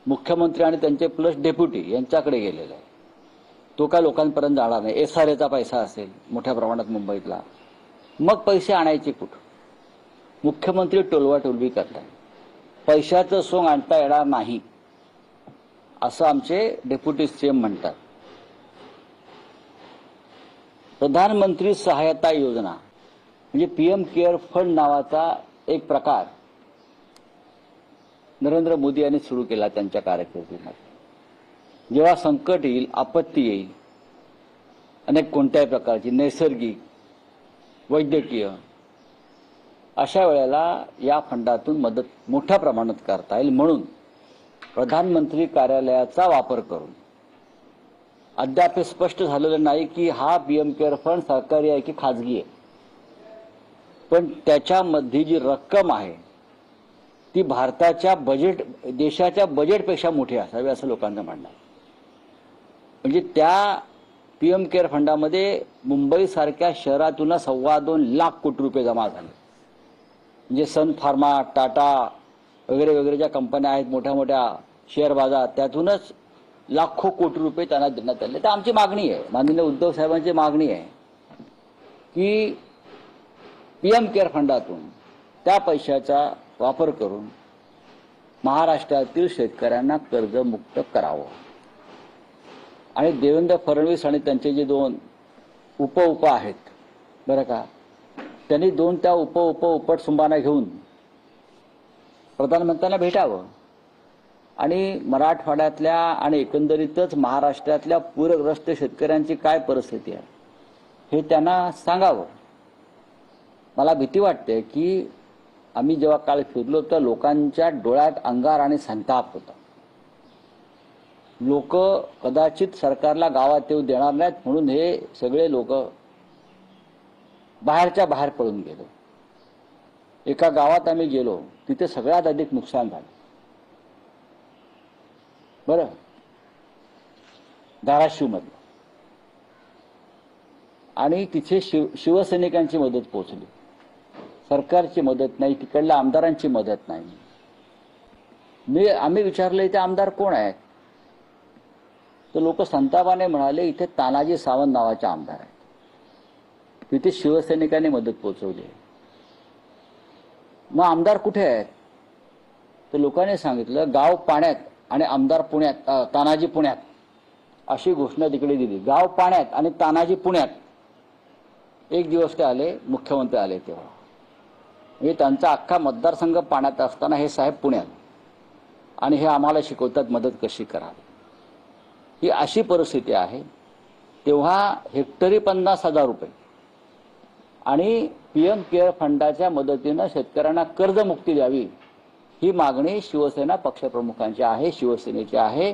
मुख्यमंत्री आणि त्यांचे प्लस डेप्युटी यांच्याकडे गेलेला आहे. तो काय लोकांपर्यंत जाणार नाही. SRAचा पैसा असेल मोठ्या प्रमाणात मुंबईतला, मग पैसे आणायचे कुठं? मुख्यमंत्री टोलवाटोलवी करतात. पैशाचं सोंग आणता येणार नाही असं आमचे डेप्युटी CM म्हणतात. प्रधानमंत्री सहायता योजना म्हणजे PM केअर फंड नावाचा एक प्रकार नरेंद्र मोदी यांनी सुरू केला त्यांच्या कारकिर्दीमध्ये. जेव्हा संकट येईल, आपत्ती येईल, अनेक कोणत्याही प्रकारची नैसर्गिक, वैद्यकीय, अशा वेळेला या फंडातून मदत मोठ्या प्रमाणात करता येईल म्हणून प्रधानमंत्री कार्यालयाचा वापर करून, अद्याप स्पष्ट झालेलं नाही की हा PM केअर फंड सरकारी आहे की खाजगी आहे, पण त्याच्यामध्ये जी रक्कम आहे ती भारताच्या देशाच्या बजेटपेक्षा मोठी असावी असं लोकांचं म्हणणं आहे. म्हणजे त्या PM केअर फंडामध्ये मुंबईसारख्या शहरातून 2.25 लाख कोटी रुपये जमा झाले. म्हणजे सन फार्मा, टाटा वगैरे वगैरे ज्या कंपन्या आहेत, मोठ्या मोठ्या शेअर बाजार, त्यातूनच लाखो कोटी रुपये त्यांना देण्यात आले. तर आमची मागणी आहे, माननीय उद्धव साहेबांची मागणी आहे की PM केअर फंडातून त्या पैशाचा वापर करून महाराष्ट्रातील शेतकऱ्यांना कर्जमुक्त करावं. आणि देवेंद्र फडणवीस आणि त्यांचे जे 2 उप आहेत बरं का, त्यांनी 2 त्या उपटसुंबांना घेऊन प्रधानमंत्र्यांना भेटावं आणि मराठवाड्यातल्या आणि एकंदरीतच महाराष्ट्रातल्या पूरग्रस्त शेतकऱ्यांची काय परिस्थिती आहे हे त्यांना सांगावं. मला भीती वाटते की आम्ही जेव्हा काल फिरलो तर लोकांच्या डोळ्यात अंगार आणि संताप होता. लोक कदाचित सरकारला गावात येऊ देणार नाहीत म्हणून हे सगळे लोक बाहेरच्या बाहेर पळून गेले. एका गावात आम्ही गेलो, तिथे सगळ्यात अधिक नुकसान झालं बरं, धाराशिवमधलं. आणि तिथे शिवसैनिकांची मदत पोहोचली, सरकारची मदत नाही, तिकडल्या आमदारांची मदत नाही. आम्ही विचारलं इथे आमदार कोण आहेत, तर लोक संतापाने म्हणाले इथे तानाजी सावंत नावाचे आमदार आहेत. तिथे शिवसैनिकांनी मदत पोहोचवली. मग आमदार कुठे आहेत, तर लोकांनी सांगितलं गाव पाण्यात आणि आमदार पुण्यात, तानाजी पुण्यात, अशी घोषणा तिकडे दिली. गाव पाण्यात आणि तानाजी पुण्यात. एक दिवस ते आले, मुख्यमंत्री आले तेव्हा. म्हणजे त्यांचा अख्खा मतदारसंघ पाण्यात असताना हे साहेब पुण्यात, आणि हे आम्हाला शिकवतात मदत कशी करावी. ही अशी परिस्थिती आहे. तेव्हा हेक्टरी 50,000 रुपये आणि PM केअर फंडाच्या मदतीनं शेतकऱ्यांना कर्जमुक्ती द्यावी ही मागणी शिवसेना पक्षप्रमुखांची आहे, शिवसेनेची आहे.